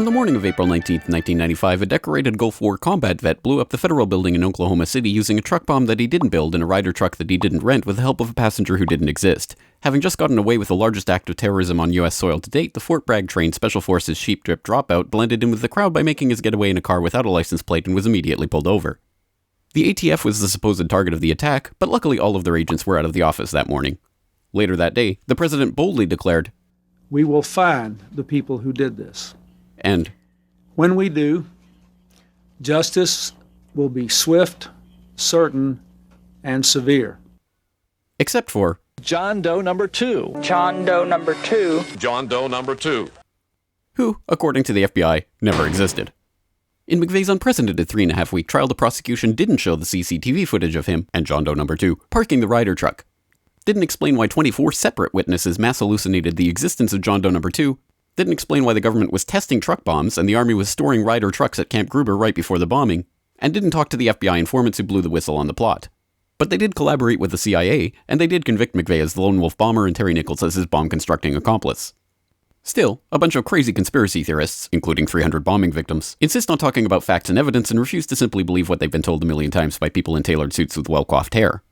On the morning of April 19, 1995, a decorated Gulf War combat vet blew up the federal building in Oklahoma City using a truck bomb that he didn't build in a Ryder truck that he didn't rent with the help of a passenger who didn't exist. Having just gotten away with the largest act of terrorism on U.S. soil to date, the Fort Bragg-trained Special Forces Sheep Drip Dropout blended in with the crowd by making his getaway in a car without a license plate and was immediately pulled over. The ATF was the supposed target of the attack, but luckily all of their agents were out of the office that morning. Later that day, the president boldly declared, "We will find the people who did this. And when we do, justice will be swift, certain, and severe." Except for John Doe number 2. John Doe number 2. John Doe number 2. Who, according to the FBI, never existed. In McVeigh's unprecedented 3.5-week trial, the prosecution didn't show the CCTV footage of him and John Doe number 2 parking the Ryder truck. Didn't explain why 24 separate witnesses mass hallucinated the existence of John Doe number 2. Didn't explain why the government was testing truck bombs and the Army was storing Ryder trucks at Camp Gruber right before the bombing, and didn't talk to the FBI informants who blew the whistle on the plot. But they did collaborate with the CIA, and they did convict McVeigh as the lone wolf bomber and Terry Nichols as his bomb-constructing accomplice. Still, a bunch of crazy conspiracy theorists, including 300 bombing victims, insist on talking about facts and evidence and refuse to simply believe what they've been told a million times by people in tailored suits with well-coiffed hair.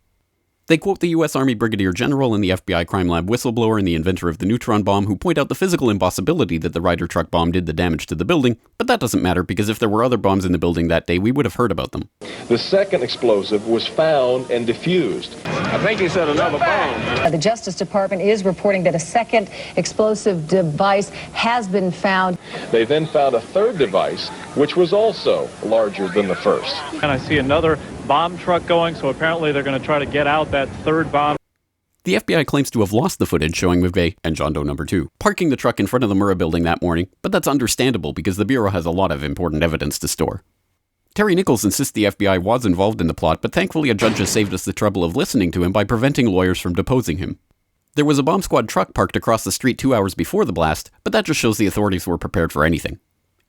They quote the U.S. Army Brigadier General and the FBI crime lab whistleblower and the inventor of the neutron bomb who point out the physical impossibility that the Ryder truck bomb did the damage to the building, but that doesn't matter because if there were other bombs in the building that day, we would have heard about them. The second explosive was found and defused. I think he said another bomb. The Justice Department is reporting that a second explosive device has been found. They then found a third device, which was also larger than the first. And I see another bomb truck going, so apparently they're going to try to get out that third bomb. The FBI claims to have lost the footage showing McVeigh and John Doe number 2 parking the truck in front of the Murrah building that morning, but that's understandable because the Bureau has a lot of important evidence to store. Terry Nichols insists the FBI was involved in the plot, but thankfully a judge has saved us the trouble of listening to him by preventing lawyers from deposing him. There was a bomb squad truck parked across the street 2 hours before the blast, but that just shows the authorities were prepared for anything.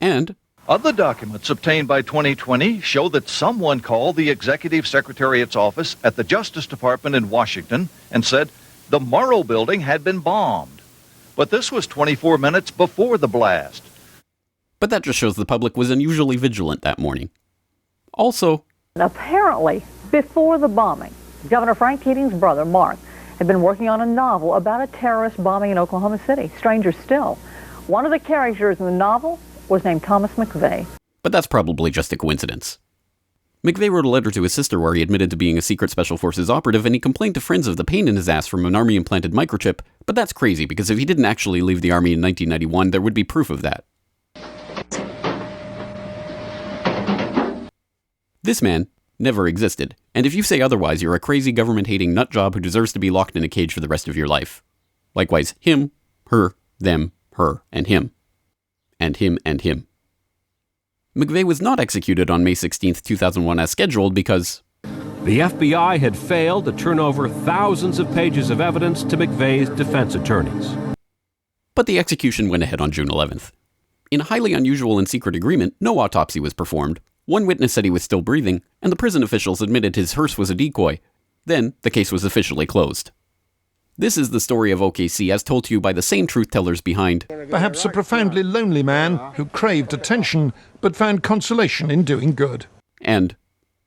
And other documents obtained by 2020 show that someone called the Executive Secretariat's office at the Justice Department in Washington and said the Murrah building had been bombed. But this was 24 minutes before the blast. But that just shows the public was unusually vigilant that morning. Also, apparently, before the bombing, Governor Frank Keating's brother, Mark, had been working on a novel about a terrorist bombing in Oklahoma City. Stranger still, one of the characters in the novel was named Thomas McVeigh. But that's probably just a coincidence. McVeigh wrote a letter to his sister where he admitted to being a secret Special Forces operative, and he complained to friends of the pain in his ass from an Army-implanted microchip, but that's crazy because if he didn't actually leave the Army in 1991, there would be proof of that. This man never existed, and if you say otherwise, you're a crazy government-hating nutjob who deserves to be locked in a cage for the rest of your life. Likewise, him, her, them, her, and him. And him and him. McVeigh was not executed on May 16, 2001 as scheduled because the FBI had failed to turn over thousands of pages of evidence to McVeigh's defense attorneys. But the execution went ahead on June 11th. In a highly unusual and secret agreement, no autopsy was performed. One witness said he was still breathing, and the prison officials admitted his hearse was a decoy. Then, the case was officially closed. This is the story of OKC as told to you by the same truth-tellers behind perhaps a profoundly lonely man who craved attention but found consolation in doing good. And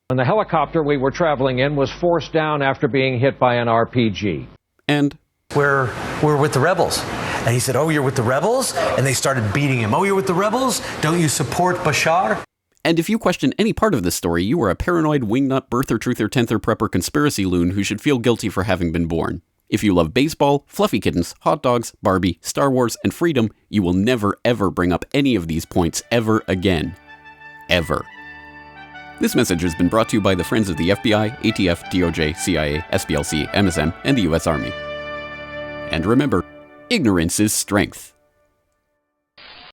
the helicopter we were traveling in was forced down after being hit by an RPG. And we're with the rebels. And he said, "Oh, you're with the rebels?" And they started beating him. "Oh, you're with the rebels? Don't you support Bashar?" And if you question any part of this story, you are a paranoid wingnut birther, truther, tenther, prepper conspiracy loon who should feel guilty for having been born. If you love baseball, fluffy kittens, hot dogs, Barbie, Star Wars, and freedom, you will never ever bring up any of these points ever again. Ever. This message has been brought to you by the friends of the FBI, ATF, DOJ, CIA, SPLC, MSM, and the U.S. Army. And remember, ignorance is strength.